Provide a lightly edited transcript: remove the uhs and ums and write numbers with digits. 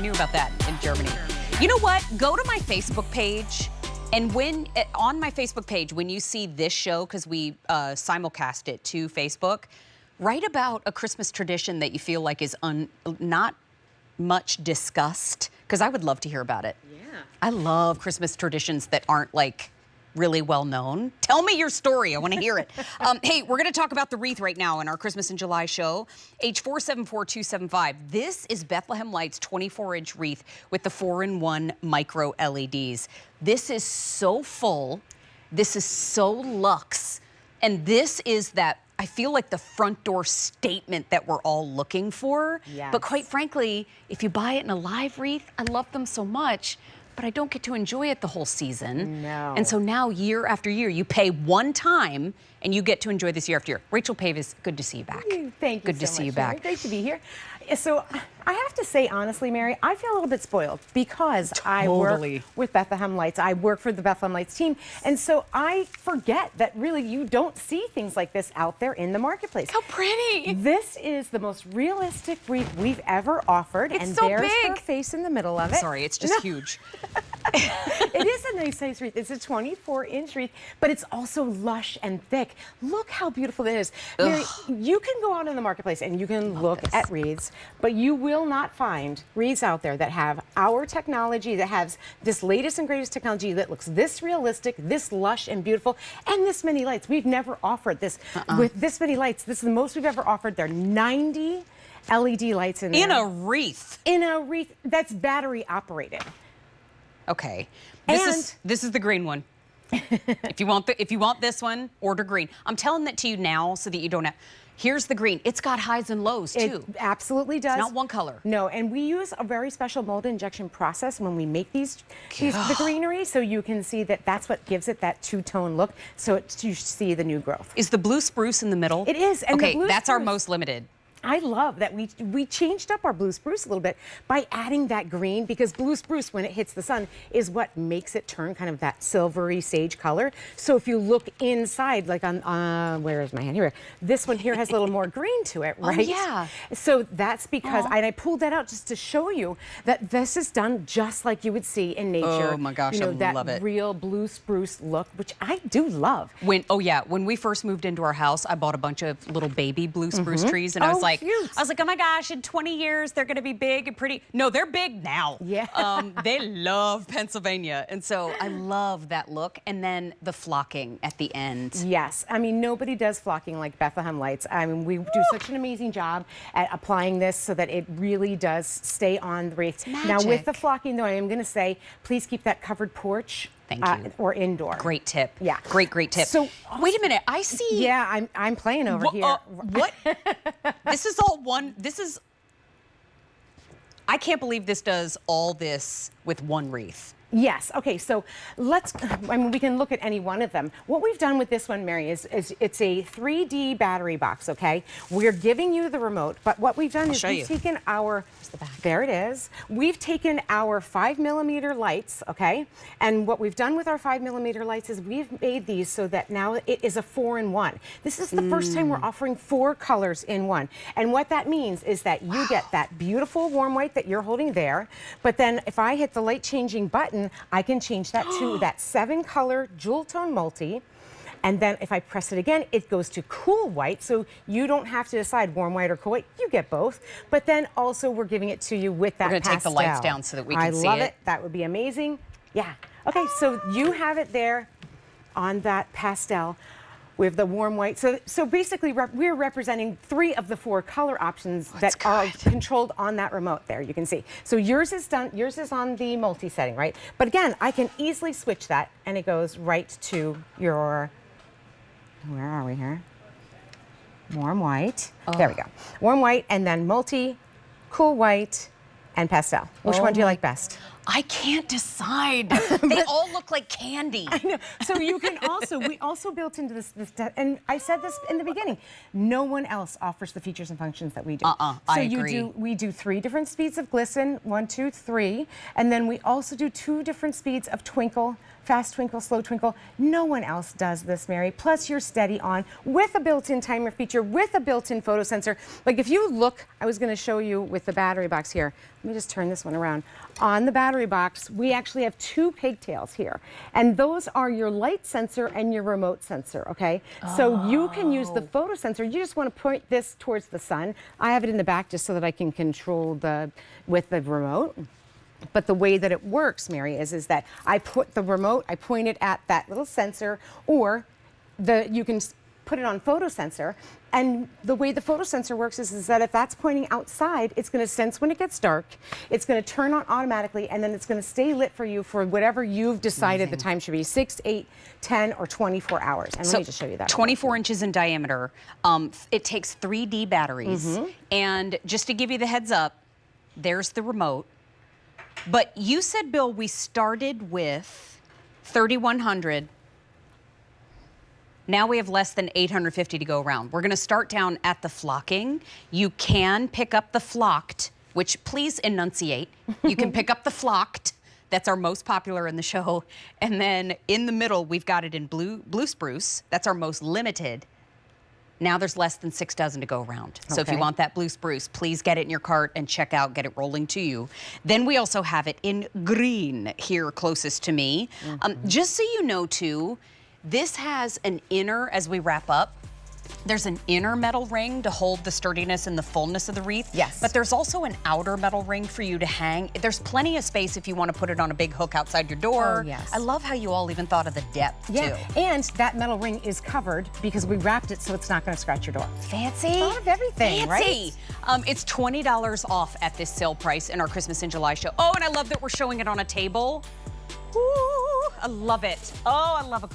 knew about that in Germany. You know what? Go to my Facebook page. And on my Facebook page, when you see this show, because we simulcast it to Facebook, write about a Christmas tradition that you feel like is not much discussed, because I would love to hear about it. Yeah. I love Christmas traditions that aren't like really well known. Tell me your story. I want to hear it. Hey, we're going to talk about the wreath right now in our Christmas in July show. H474275. This is Bethlehem Lights 24-inch wreath with the 4-in-1 micro LEDs. This is so full. This is so luxe. And this is that, I feel like, the front door statement that we're all looking for. Yes. But quite frankly, if you buy it in a live wreath, I love them so much, but I don't get to enjoy it the whole season. No. And so now, year after year, you pay one time and you get to enjoy this year after year. Rachel Pavis, good to see you back. Thank you. Good to see you back. Great to be here. So I have to say, honestly, Mary, I feel a little bit spoiled because I work with Bethlehem Lights. I work for the Bethlehem Lights team. And so I forget that really you don't see things like this out there in the marketplace. How pretty. This is the most realistic wreath we've ever offered. It's and so there's big. Her face in the middle of it. Sorry, it's just huge. It is a nice size wreath. It's a 24-inch wreath, but it's also lush and thick. Look how beautiful it is. Mary, you can go out in the marketplace and you can look at wreaths, but you will not find wreaths out there that have our technology, that has this latest and greatest technology that looks this realistic, this lush and beautiful, and this many lights. We've never offered this with this many lights. This is the most we've ever offered. There are 90 LED lights in there. In a wreath. In a wreath that's battery operated. Okay. This is the green one. if you want this one, order green. I'm telling that to you now so that you don't have. Here's the green. It's got highs and lows too. It absolutely does. It's not one color. No, and we use a very special mold injection process when we make the greenery, so you can see that that's what gives it that two-tone look. So you see the new growth. Is the blue spruce in the middle? It is. And okay, that's our most limited. I love that we changed up our blue spruce a little bit by adding that green, because blue spruce, when it hits the sun, is what makes it turn kind of that silvery sage color. So if you look inside, like on, where is my hand? Here. This one here has a little more green to it, right? Oh, yeah. So that's because, and I pulled that out just to show you that this is done just like you would see in nature. Oh my gosh, I love it. That real blue spruce look, which I do love. When we first moved into our house, I bought a bunch of little baby blue spruce trees, and I was like, oh my gosh, in 20 years, they're going to be big and pretty. No, they're big now. Yeah. They love Pennsylvania. And so I love that look. And then the flocking at the end. Yes. I mean, nobody does flocking like Bethlehem Lights. I mean, we do such an amazing job at applying this so that it really does stay on the wreath. Now, with the flocking, though, I am going to say, please keep that covered porch. Thank you. Or indoor. Great tip. Yeah. Great tip. So wait a minute. I see. Yeah, I'm playing over here. What? This is all one. I can't believe this does all this with one wreath. Yes. Okay. So we can look at any one of them. What we've done with this one, Mary, is it's a 3D battery box. Okay. We're giving you the remote, but what we've done is we've taken our, there it is. We've taken our 5mm lights. Okay. And what we've done with our 5mm lights is we've made these so that now it is a 4-in-1. This is the first time we're offering 4 colors in one. And what that means is that you get that beautiful warm white that you're holding there. But then if I hit the light changing button, I can change that to that 7-color jewel tone multi. And then if I press it again, it goes to cool white. So you don't have to decide warm white or cool white. You get both. But then also we're giving it to you with that pastel. We're going to take the lights down so that we can see it. I love it. That would be amazing. Yeah. Okay, so you have it there on that pastel with the warm white. So basically, we're representing 3 of the 4 color options that are controlled on that remote there, you can see. So yours is done, yours is on the multi setting, right? But again, I can easily switch that and it goes right to your, where are we here? Warm white. There we go. Warm white and then multi, cool white, and pastel. Which one do you like best? I can't decide. They all look like candy. I know. So you can also, we also built into this, and I said this in the beginning, no one else offers the features and functions that we do. I agree. We do 3 different speeds of glisten, 1, 2, 3, and then we also do 2 different speeds of twinkle, fast twinkle, slow twinkle. No one else does this, Mary. Plus you're steady on with a built-in timer feature, with a built-in photo sensor. Like if you look, I was gonna show you with the battery box here. Let me just turn this one around. On the battery box, we actually have 2 pigtails here. And those are your light sensor and your remote sensor, okay? So you can use the photo sensor. You just wanna point this towards the sun. I have it in the back just so that I can control with the remote. But the way that it works, Mary, is that I put the remote, I point it at that little sensor, or you can put it on photo sensor. And the way the photo sensor works is that if that's pointing outside, it's going to sense when it gets dark, it's going to turn on automatically, and then it's going to stay lit for you for whatever you've decided the time should be, 6, 8, 10, or 24 hours. And let me just show you that. 24 inches in diameter. It takes 3D batteries. And just to give you the heads up, there's the remote. But you said, Bill, we started with 3,100. Now we have less than 850 to go around. We're going to start down at the flocking. You can pick up the flocked, which please enunciate. You can pick up the flocked. That's our most popular in the show. And then in the middle, we've got it in blue spruce. That's our most limited. Now there's less than 6 dozen to go around. So if you want that blue spruce, please get it in your cart and check out, get it rolling to you. Then we also have it in green here closest to me. Just so you know too, this has an inner, as we wrap up, there's an inner metal ring to hold the sturdiness and the fullness of the wreath. Yes. But there's also an outer metal ring for you to hang. There's plenty of space if you want to put it on a big hook outside your door. Oh, yes. I love how you all even thought of the depth, too. And that metal ring is covered because we wrapped it so it's not going to scratch your door. Fancy. Thought of everything, Fancy. right? It's $20 off at this sale price in our Christmas in July show. Oh, and I love that we're showing it on a table. Ooh, I love it. Oh, I love a